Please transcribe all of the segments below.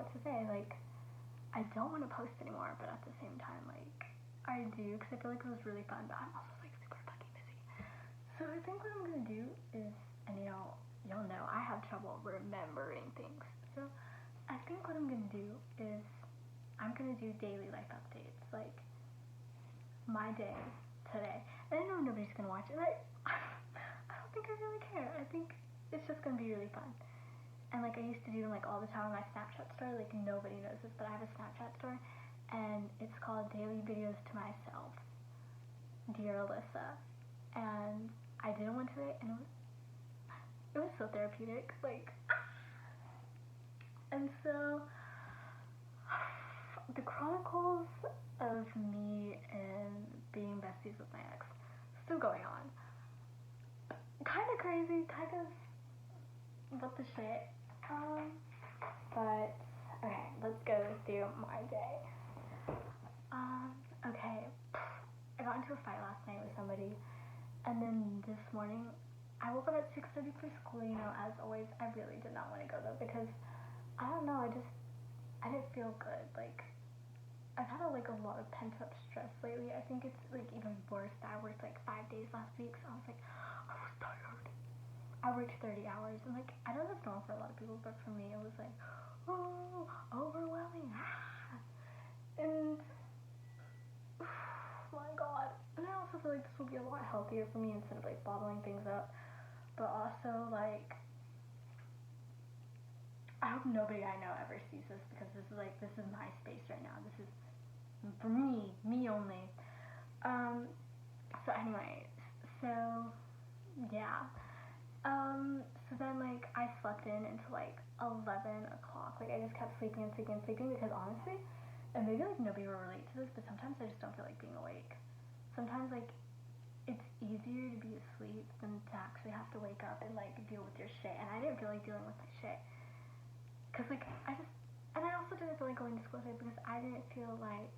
what to say. Like, I don't want to post anymore, but at the same time, like, I do, because I feel like it was really fun, but I'm also, like, super fucking busy. So I think what I'm going to do is, and you'll know, I have trouble remembering things. So I think what I'm going to do is I'm going to do daily life updates, like, my day today. And I know nobody's going to watch it, but I don't think I really care. I think it's just going to be really fun. And like I used to do them like all the time on my Snapchat story. Like nobody knows this, but I have a Snapchat story, and it's called Daily Videos to Myself, Dear Alyssa. And I did one today, and it was so therapeutic. Like, and so the chronicles of me and being besties with my ex still going on. Kind of crazy, kind of what the shit. But, okay, let's go through my day. Okay, I got into a fight last night with somebody, and then this morning, I woke up at 6:30 for school, as always. I really did not want to go, though, because, I don't know, I didn't feel good. Like, I've had, a lot of pent-up stress lately. I think it's, even worse that I worked, 5 days last week, so I was I was tired. I worked 30 hours, and I know that's normal for a lot of people, but for me it was oh, overwhelming. And oh my god. And I also feel like this will be a lot healthier for me instead of bottling things up. But also I hope nobody I know ever sees this, because this is my space right now. This is for me only. So anyway, so yeah. So then, I slept in until, 11 o'clock. I just kept sleeping because honestly, and maybe, nobody will relate to this, but sometimes I just don't feel like being awake. Sometimes, it's easier to be asleep than to actually have to wake up and, deal with your shit. And I didn't feel like dealing with my shit. Because, and I also didn't feel like going to school today because I didn't feel like,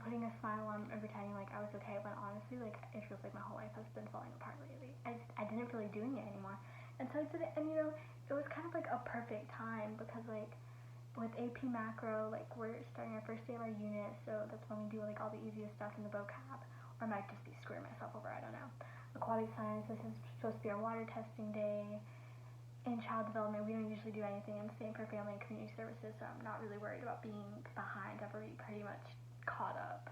putting a smile on or pretending I was okay, when honestly, it feels like my whole life has been falling apart lately. I didn't feel like doing it anymore. And so I did it, and it was kind of a perfect time because with AP Macro, we're starting our first day of our unit, so that's when we do all the easiest stuff in the vocab. Or I might just be screwing myself over, I don't know. Aquatic Science, this is supposed to be our water testing day. In child development, we don't usually do anything, and the same for family and community services, so I'm not really worried about being behind. I've already pretty much caught up.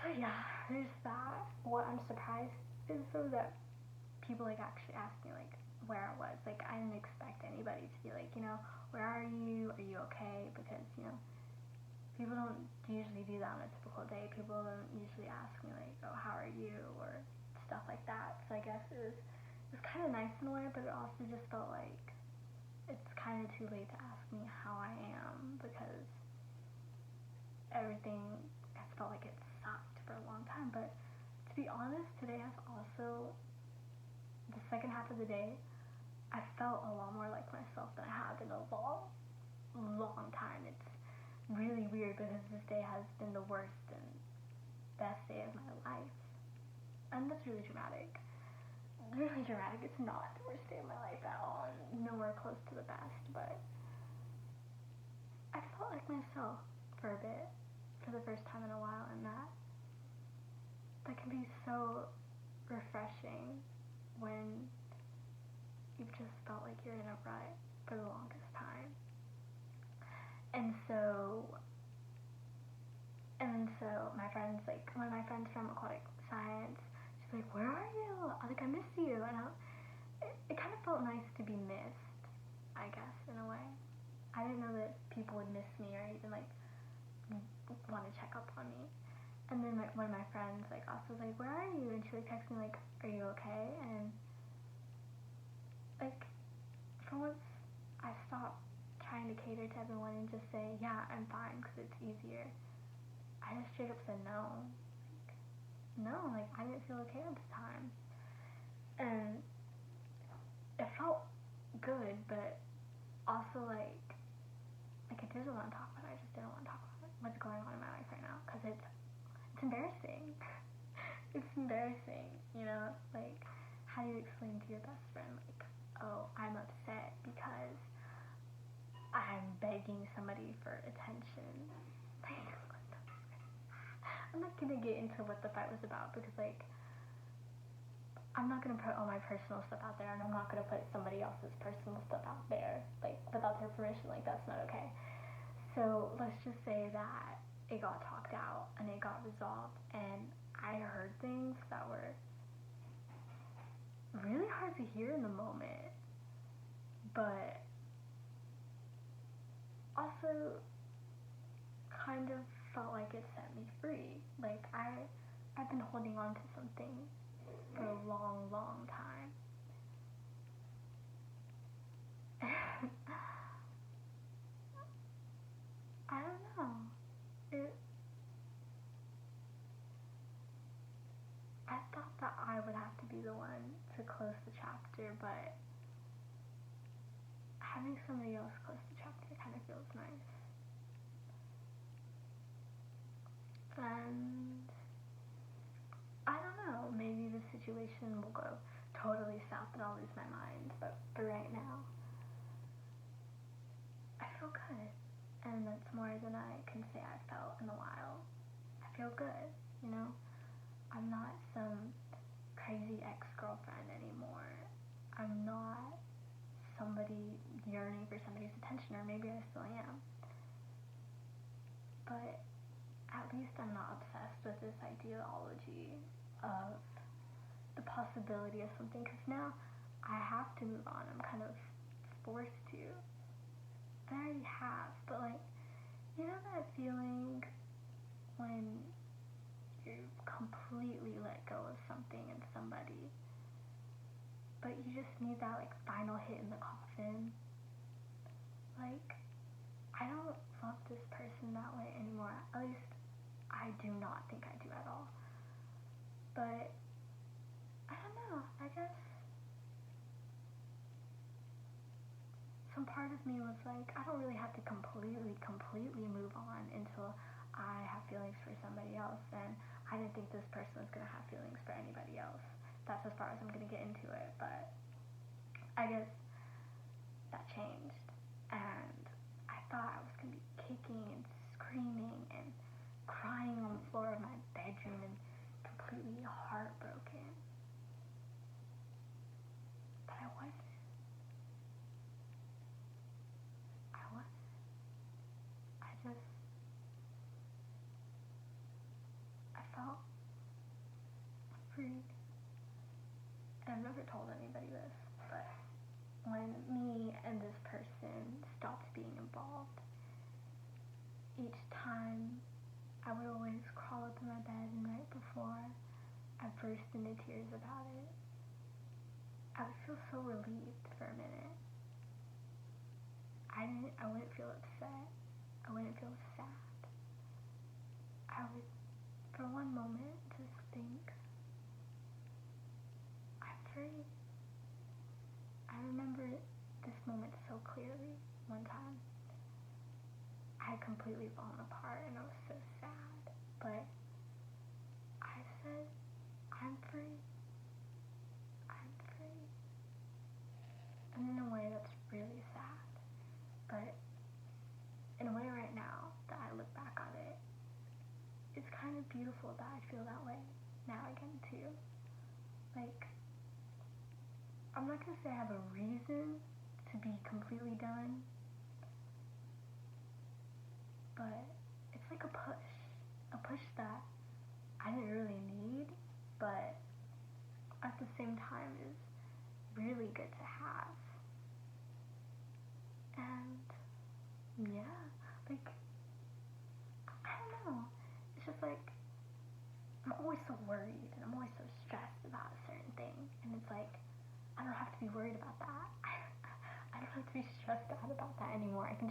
So yeah, there's that. What I'm surprised is though that people actually ask me where I was. I didn't expect anybody to be where are you? Are you okay? Because people don't usually do that on a typical day. People don't usually ask me oh, how are you, or stuff like that. So I guess it was kind of nice in a way, but it also just felt like it's kind of too late to ask me how I am, because everything has felt like it sucked for a long time. But to be honest, today has also, the second half of the day, I felt a lot more like myself than I have in a long time. It's really weird because this day has been the worst and best day of my life. And that's really dramatic. Really dramatic. It's not the worst day of my life at all, and nowhere close to the best, but I felt like myself for a bit, for the first time in a while, and that can be so refreshing when you've just felt like you're in a rut for the longest time. And so my friends, one of my friends from Aquatic Science, she's where are you? I miss you. And it kind of felt nice to be missed, I guess, in a way. I didn't know that people would miss me or even want to check up on me. And then one of my friends also was where are you? And she texted me are you okay? And for once I stopped trying to cater to everyone and just say yeah, I'm fine, because it's easier. I just straight up said no. No, I didn't feel okay at the time. And it felt good, but also I didn't want to talk about it. I just didn't want to talk about what's going on in my life right now, because it's embarrassing. It's embarrassing, how do you explain to your best friend oh, I'm upset because begging somebody for attention. I'm not gonna get into what the fight was about because like I'm not gonna put all my personal stuff out there, and I'm not gonna put somebody else's personal stuff out there like without their permission. Like that's not okay. So let's just say that it got talked out and it got resolved, and I heard things that were really hard to hear in the moment, but also kind of felt like it set me free. Like I've been holding on to something for a long, long time. I don't know. I thought that I would have to be the one to close the chapter, but having somebody else close the chapter kind of feels nice. And I don't know, maybe the situation will go totally south and I'll lose my mind, but for right now, I feel good. And that's more than I can say I've felt in a while. I feel good, you know? I'm not some crazy ex-girlfriend anymore. I'm not somebody yearning for somebody's attention, or maybe I still am. But at least I'm not obsessed with this ideology of the possibility of something, because now I have to move on. I'm kind of forced to. And I already have, but like, you know that feeling when you completely let go of something and somebody, but you just need that like final hit in the coffin? Like, I don't love this person that way anymore. At least I do not think I do at all. But I don't know, I guess some part of me was like, I don't really have to completely move on until I have feelings for somebody else, and I didn't think this person was going to have feelings for anybody else. That's as far as I'm going to get into it, but I guess that changed, and I thought I was going to be kicking and screaming and crying on the floor of my bedroom and completely heartbroken, but I wasn't. I felt free. And I've never told anybody this, but when me and this person stopped being involved, each time I would always crawl up in my bed, and right before I burst into tears about it, I would feel so relieved for a minute. I wouldn't feel upset. I wouldn't feel sad. I would, for one moment, just think, I'm free. I remember this moment so clearly. One time, I had completely fallen apart and I was so sad, but I said, I'm free. I'm free. And in a way, that's really sad. But in a way right now that I look back on it, it's kind of beautiful that I feel that way now again too. Like, I'm not gonna say I have a reason to be completely done, but it's like a push that I didn't really need, but at the same time is really good to have. And yeah, like, I don't know, it's just like I'm always so worried and I'm always so stressed about a certain thing, and it's like I don't have to be worried about that. I don't have to be stressed out about that anymore. I can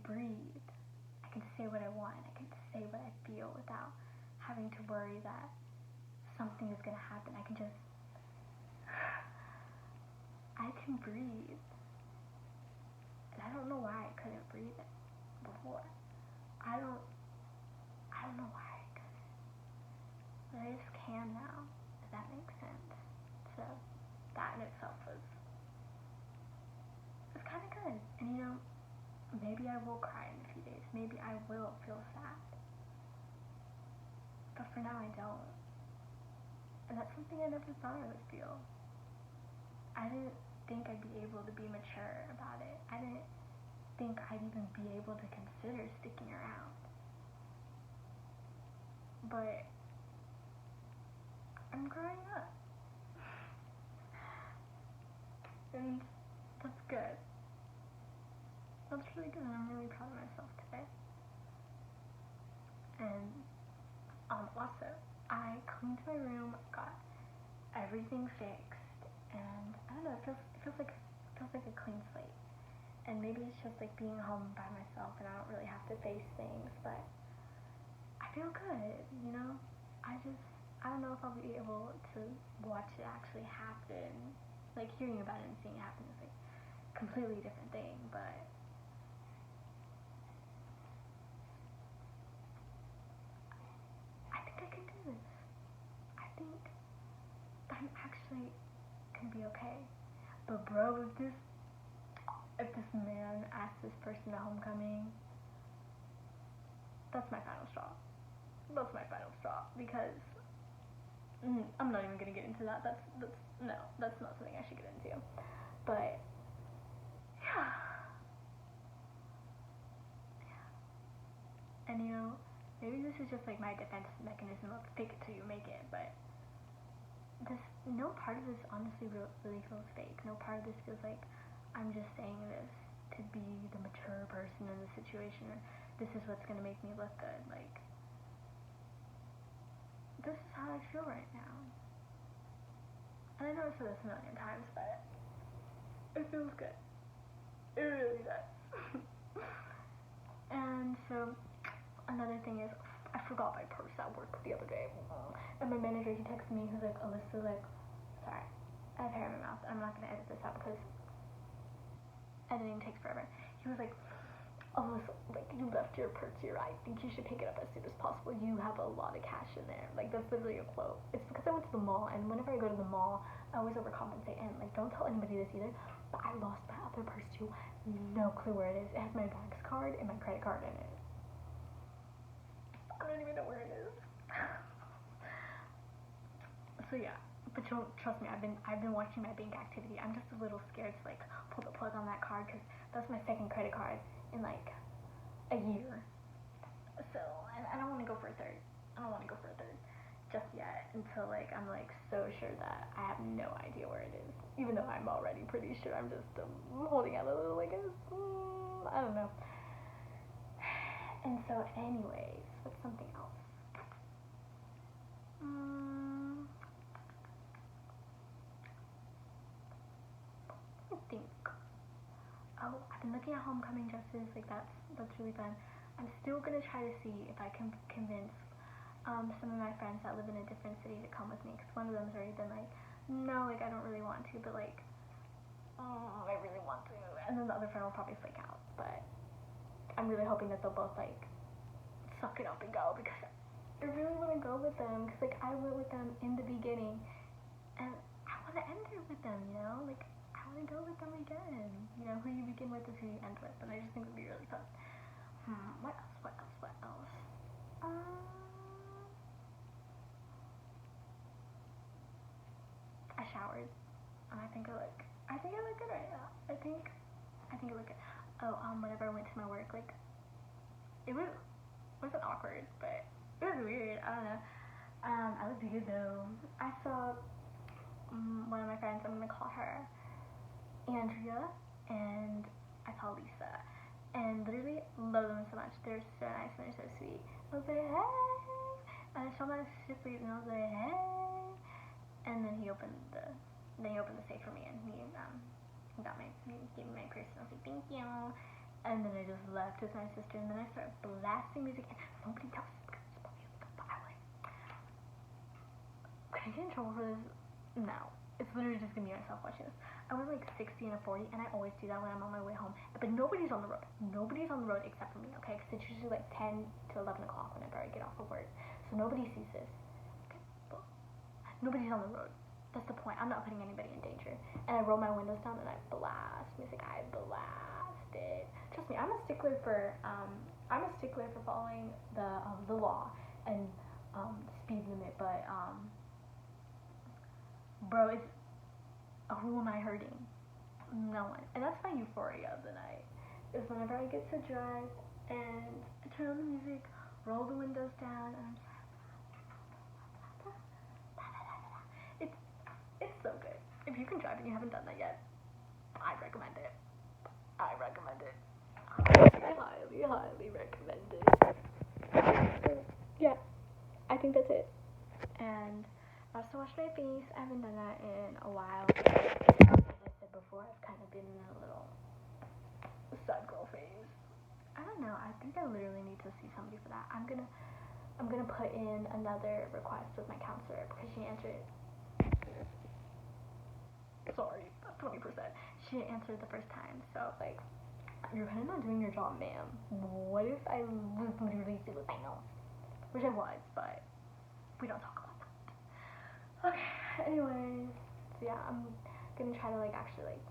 breathe. I can say what I want. I can say what I feel without having to worry that something is gonna happen. I can breathe. And I don't know why I couldn't breathe it before. I don't know why I couldn't. But I just can now, if that makes sense. So that in itself was kind of good. And you know, Maybe I will cry in a few days. Maybe I will feel sad. But for now, I don't. And that's something I never thought I would feel. I didn't think I'd be able to be mature about it. I didn't think I'd even be able to consider sticking around. But I'm growing up. And that's good. That's really good, and I'm really proud of myself today. And also, I cleaned my room, got everything fixed, and I don't know, it feels like a clean slate. And maybe it's just like being home by myself, and I don't really have to face things, but I feel good, you know. I don't know if I'll be able to watch it actually happen. Like hearing about it and seeing it happen is like a completely different thing, but I think I can do this. I think I'm actually gonna be okay. But bro, if this man asks this person to homecoming, that's my final straw. That's my final straw because I'm not even gonna get into that. That's no, that's not something I should get into. But yeah. And you know, maybe this is just like my defense mechanism of fake it till you make it, but no part of this honestly really feels fake. No part of this feels like I'm just saying this to be the mature person in the situation, or this is what's gonna make me look good. Like, this is how I feel right now. And I know I've said this a million times, but it feels good. It really does. And so, another thing is, I forgot my purse at work the other day. And my manager, he texted me, he's like, Alyssa, like, sorry, I have hair in my mouth. I'm not gonna edit this out because editing takes forever. He was like, Alyssa, like, you left your purse here. I think you should pick it up as soon as possible. You have a lot of cash in there. Like, that's literally a quote. It's because I went to the mall, and whenever I go to the mall, I always overcompensate. And, like, don't tell anybody this either, but I lost my other purse too. No clue where it is. It has my bank's card and my credit card in it. I don't even know where it is. So yeah, but trust me, I've been watching my bank activity. I'm just a little scared to like pull the plug on that card because that's my second credit card in like a year. So and I don't want to go for a third. I don't want to go for a third just yet until like I'm like so sure that I have no idea where it is. Even though I'm already pretty sure. I'm just holding out a little like I don't know. And so anyways, what's something else? I think. Oh, I've been looking at homecoming dresses. Like that's really fun. I'm still gonna try to see if I can convince some of my friends that live in a different city to come with me. Cause one of them's already been like, no, like I don't really want to, but like, I really want to. And then the other friend will probably flake out. But I'm really hoping that they'll both like suck it up and go because I really want to go with them. Cause like I went with them in the beginning, and I want to end it with them. You know, like. I want to go with them again. You know, who you begin with is who you end with, and I just think it would be really fun. What else? I showered, and I think I look good right now. I think I look good. Oh, whenever I went to my work, like, it wasn't awkward, but it was weird. I don't know. I looked good though. I saw one of my friends. I'm gonna call her Andrea, and I saw Lisa, and literally love them so much. They're so nice and they're so sweet. I was like, hey, and I saw my sister and I was like, hey, and then he opened the safe for me, and he gave me my purse, and I was like, thank you, and then I just left with my sister, and then I started blasting music, and nobody tells me because it's music, but I was like, can I get in trouble for this? No. It's literally just gonna be myself watching this. I went like 60 and a 40, and I always do that when I'm on my way home. But nobody's on the road. Nobody's on the road except for me, okay? Because it's usually like 10 to 11 o'clock whenever I get off of work. So nobody sees this. Okay? Well, nobody's on the road. That's the point. I'm not putting anybody in danger. And I roll my windows down and I blast music. I blast it. trust me, I'm a stickler for following the law and speed limit, but bro, it's who am I hurting? No one. And that's my euphoria of the night. Is whenever I get to drive and I turn on the music, roll the windows down, and I'm just it's it's so good. If you can drive and you haven't done that yet, I recommend it. I recommend it. Highly, highly recommend it. Yeah, I think that's it. And I also wash my face. I haven't done that in a while. As I said before, I've kind of been in a little sad girl phase. I don't know. I think I literally need to see somebody for that. I'm gonna put in another request with my counselor because she answered. Sorry, 20%. She didn't answer it the first time, so like, you're kind of not doing your job, ma'am. What if I was literally suicidal? Which I was, but we don't talk about that. Okay, anyways, so yeah, I'm gonna try to like actually like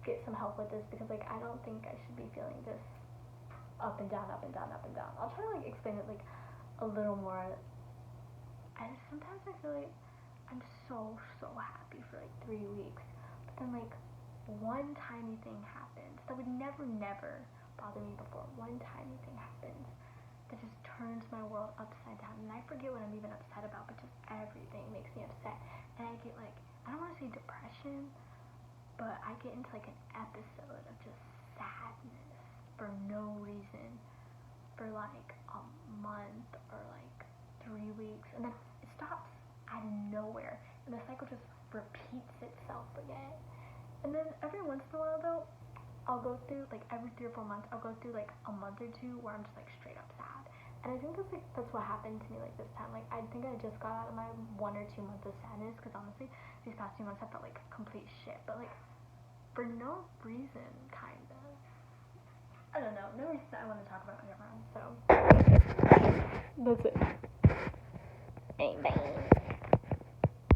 get some help with this because like I don't think I should be feeling this up and down, up and down, up and down. I'll try to like explain it like a little more. Sometimes I feel like I'm so happy for like 3 weeks, but then like one tiny thing happens that would never bother me before. One tiny thing happens that just turns my world upside down, and I forget what I'm even upset about, but just everything makes me upset, and I get like, I don't want to say depression, but I get into like an episode of just sadness for no reason for like a month or like 3 weeks, and then it stops out of nowhere, and the cycle just repeats itself again. And then every once in a while though, I'll go through like every 3 or 4 months, I'll go through like a month or two where I'm just like straight up sad. And I think that's what happened to me like this time. Like I think I just got out of my 1 or 2 months of sadness because honestly, these past 2 months I felt like complete shit. But like for no reason, kind of. I don't know, no reason I want to talk about it around. So that's it. Bang bang.